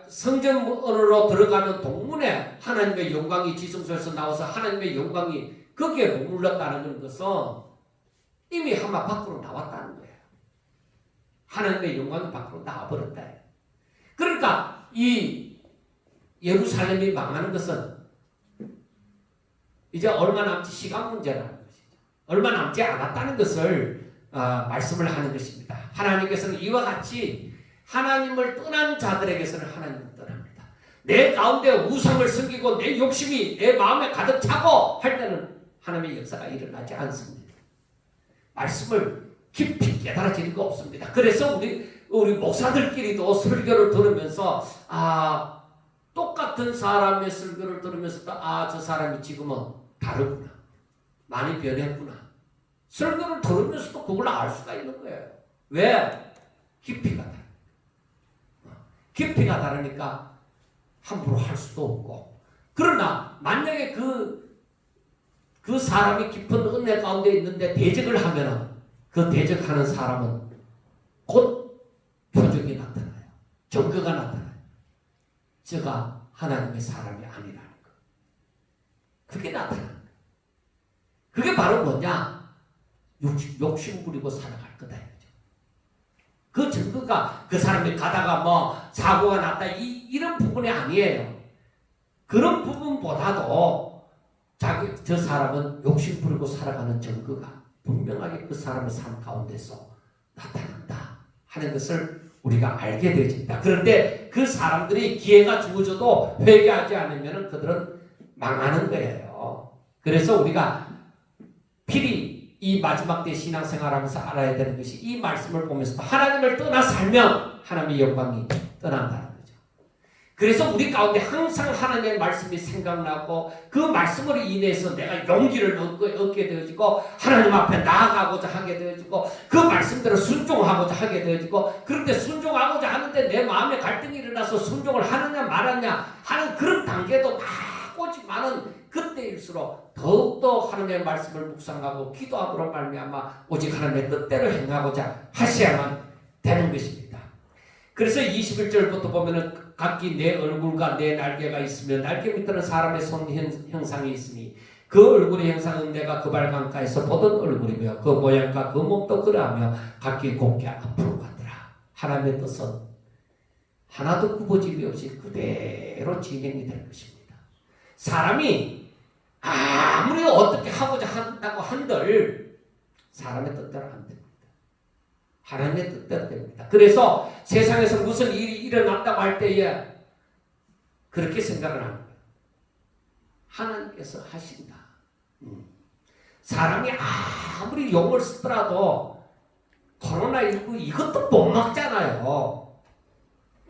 성전으로 들어가는 동문에 하나님의 영광이 지성소에서 나와서 하나님의 영광이 거기에 머물렀다는 것은 이미 하마 밖으로 나왔다는 거예요. 하나님의 영광이 밖으로 나와버렸다. 그러니까 이 예루살렘이 망하는 것은 이제 얼마 남지 시간 문제라는 것이죠. 얼마 남지 않았다는 것을 말씀을 하는 것입니다. 하나님께서는 이와 같이 하나님을 떠난 자들에게서는 하나님을 떠납니다. 내 가운데 우상을 섬기고 내 욕심이 내 마음에 가득 차고 할 때는 하나님의 역사가 일어나지 않습니다. 말씀을 깊이 깨달아지는 거 없습니다. 그래서 우리 목사들끼리도 설교를 들으면서 똑같은 사람의 설교를 들으면서도 저 사람이 지금은 다르구나, 많이 변했구나. 설교를 들으면서도 그걸 알 수가 있는 거예요. 왜? 깊이가 다르니까. 깊이가 다르니까 함부로 할 수도 없고. 그러나 만약에 그 사람이 깊은 은혜 가운데 있는데 대적을 하면은 그 대적하는 사람은 곧 표적이 나타나요. 증거가 나타나요. 저가 하나님의 사람이 아니라는 거. 그게 나타나는 거예요. 그게 바로 뭐냐? 욕심 부리고 살아갈 거다. 그 증거가 그 사람이 가다가 사고가 났다 이런 부분이 아니에요. 그런 부분보다도 저 사람은 욕심 부리고 살아가는 증거가 분명하게 그 사람의 삶 가운데서 나타난다 하는 것을 우리가 알게 되어진다. 그런데 그 사람들이 기회가 주어져도 회개하지 않으면 그들은 망하는 거예요. 그래서 우리가 필히 이 마지막 때 신앙생활하면서 알아야 되는 것이 이 말씀을 보면서도 하나님을 떠나 살면 하나님의 영광이 떠난다는 거죠. 그래서 우리 가운데 항상 하나님의 말씀이 생각나고 그 말씀으로 인해서 내가 용기를 얻게 되어지고 하나님 앞에 나아가고자 하게 되어지고 그 말씀대로 순종하고자 하게 되어지고, 그런데 순종하고자 하는데 내 마음에 갈등이 일어나서 순종을 하느냐 말았냐 하는 그런 단계도 막 오지만은 그때일수록 더욱더 하나님의 말씀을 묵상하고 기도함으로 말미암아 오직 하나님의 뜻대로 행하고자 하셔야만 되는 것입니다. 그래서 21절부터 보면은 각기 내 얼굴과 내 날개가 있으며 날개 밑에는 사람의 손 형상이 있으니 그 얼굴의 형상은 내가 그 발 강가에서 보던 얼굴이며 그 모양과 그 몸도 그러하며 각기 곱게 앞으로 가더라. 하나님의 뜻은 하나도 구부짐이 없이 그대로 진행이 될 것입니다. 사람이 아무리 어떻게 하고자 한다고 한들 사람의 뜻대로 안 됩니다. 하나님의 뜻대로 됩니다. 그래서 세상에서 무슨 일이 일어난다고 할 때에 그렇게 생각을 합니다. 하나님께서 하신다. 사람이 아무리 용을 쓰더라도 코로나19 이것도 못 막잖아요.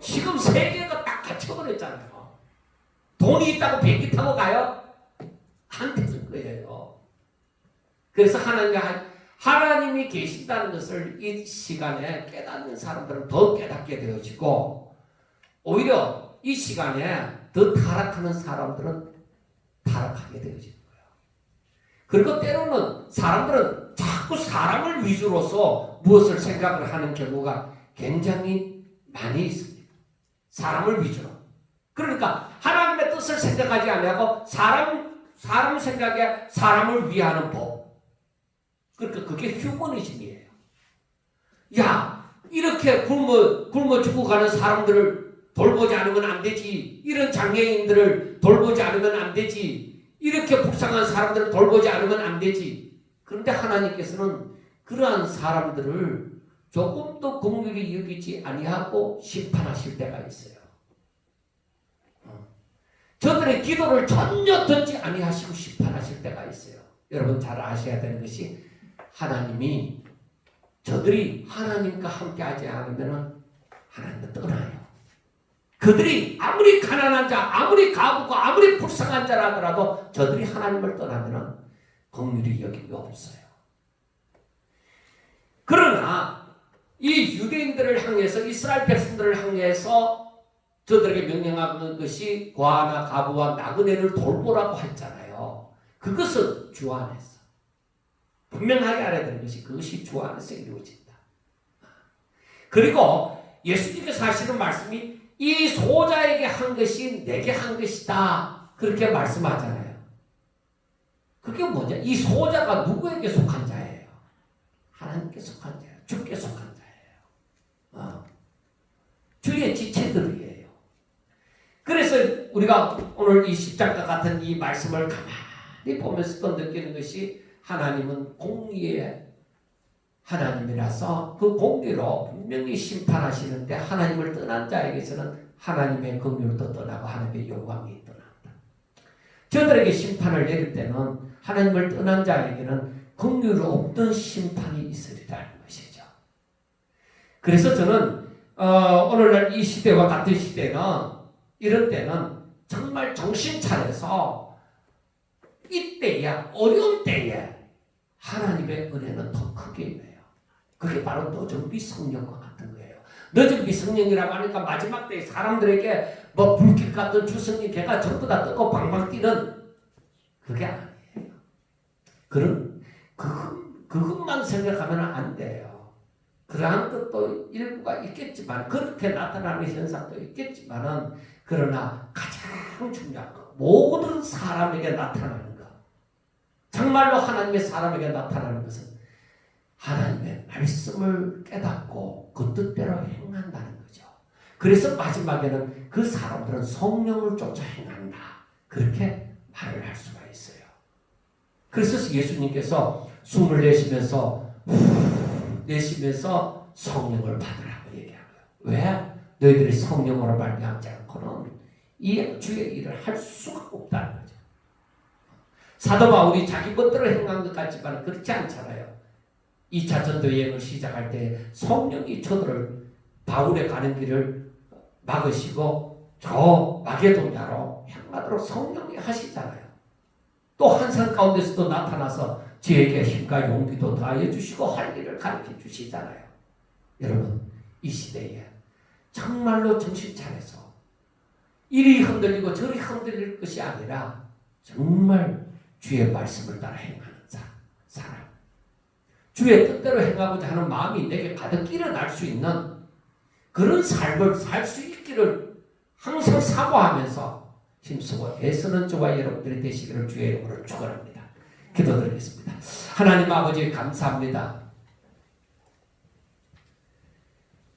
지금 세계가 딱 갇혀버렸잖아요. 돈이 있다고 비행기 타고 가요? 안 되는 거예요. 그래서 하나님이 계신다는 것을 이 시간에 깨닫는 사람들은 더 깨닫게 되어지고, 오히려 이 시간에 더 타락하는 사람들은 타락하게 되어지는 거예요. 그리고 때로는 사람들은 자꾸 자꾸 사람을 위주로서 무엇을 생각을 하는 경우가 굉장히 많이 있습니다. 사람을 위주로. 그러니까 하나님의 뜻을 생각하지 아니하고 사람 생각에 사람을 위하는 법. 그러니까 그게 휴머니즘이에요. 야, 이렇게 굶어 죽어가는 사람들을 돌보지 않으면 안 되지. 이런 장애인들을 돌보지 않으면 안 되지. 이렇게 불쌍한 사람들을 돌보지 않으면 안 되지. 그런데 하나님께서는 그러한 사람들을 조금 더 긍휼히 여기지 아니하고 심판하실 때가 있어요. 저들의 기도를 전혀 듣지 아니하시고 심판하실 때가 있어요. 여러분 잘 아셔야 되는 것이 하나님이 저들이 하나님과 함께하지 않으면 하나님도 떠나요. 그들이 아무리 가난한 자, 아무리 가부고 아무리 불쌍한 자라더라도 저들이 하나님을 떠나면 긍휼히 여김이 없어요. 그러나 이 유대인들을 향해서 이스라엘 백성들을 향해서 저들에게 명령하는 것이 과나 가부와 나그네를 돌보라고 했잖아요. 그것은 주 안에서 분명하게 알아야 되는 것이 그것이 주 안에서 이루어진다. 그리고 예수님께서 하시는 말씀이 이 소자에게 한 것이 내게 한 것이다. 그렇게 말씀하잖아요. 그게 뭐냐? 이 소자가 누구에게 속한 자예요? 하나님께 속한 자예요. 주께 속한 자예요. 주의 지체들이에요. 그래서 우리가 오늘 이 십자가 같은 이 말씀을 가만히 보면서 또 느끼는 것이 하나님은 공의의 하나님이라서 그 공의로 분명히 심판하시는데 하나님을 떠난 자에게서는 하나님의 긍휼도 떠나고 하나님의 영광이 떠난다. 저들에게 심판을 내릴 때는 하나님을 떠난 자에게는 긍휼 없던 심판이 있으리라는 것이죠. 그래서 저는 오늘날 이 시대와 같은 시대는 이런 때는 정말 정신 차려서 이때야 어려운 때에 하나님의 은혜는 더 크게 임해요. 그게 바로 노정비 성령과 같은 거예요. 노정비 성령이라고 하니까 마지막 때에 사람들에게 뭐 불길 같은 주성령 개가 전부 다 뜨고 방방 뛰는 그게 아니에요. 그것만 생각하면 안 돼요. 그러한 것도 일부가 있겠지만 그렇게 나타나는 현상도 있겠지만은 그러나 가장 중요한 것 모든 사람에게 나타나는 것 정말로 하나님의 사람에게 나타나는 것은 하나님의 말씀을 깨닫고 그 뜻대로 행한다는 거죠. 그래서 마지막에는 그 사람들은 성령을 쫓아 행한다. 그렇게 말을 할 수가 있어요. 그래서 예수님께서 숨을 내쉬면서 성령을 받으라고 얘기한 거예요. 왜? 너희들이 성령으로 말미암지 않고는 이 주의 일을 할 수가 없다는 거죠. 사도 바울이 자기 것들을 행한 것 같지만 그렇지 않잖아요. 2차 전도 여행을 시작할 때 성령이 저들을 바울의 가는 길을 막으시고 저 마게도냐로 향하도록 성령이 하시잖아요. 또 한산 가운데서도 나타나서 저에게 힘과 용기도 더하여 주시고 할 일을 가르쳐 주시잖아요. 여러분 이 시대에 정말로 정신 차려서 이리 흔들리고 저리 흔들릴 것이 아니라 정말 주의 말씀을 따라 행하는 사람 주의 뜻대로 행하고자 하는 마음이 내게 가득 일어날 수 있는 그런 삶을 살 수 있기를 항상 사모하면서 힘쓰고 애쓰는 저와 여러분들이 되시기를 주의 이름으로 축원합니다. 기도드리겠습니다. 하나님 아버지 감사합니다.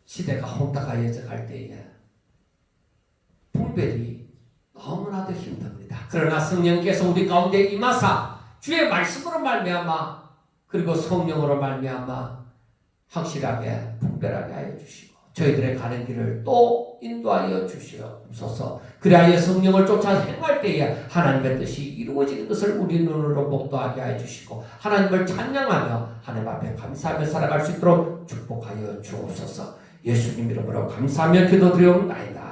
시대가 혼탁하여져 갈 때에 분별이 너무나도 힘듭니다. 그러나 성령께서 우리 가운데 임하사 주의 말씀으로 말미암아 그리고 성령으로 말미암아 확실하게 분별하게 하여 주시고 저희들의 가는 길을 또 인도하여 주시옵소서. 그리하여 성령을 쫓아 행할 때에 하나님의 뜻이 이루어지는 것을 우리 눈으로 목도하게 하여 주시고 하나님을 찬양하며 하나님 앞에 감사하며 살아갈 수 있도록 축복하여 주옵소서. 예수님 이름으로 감사하며 기도드리옵나이다.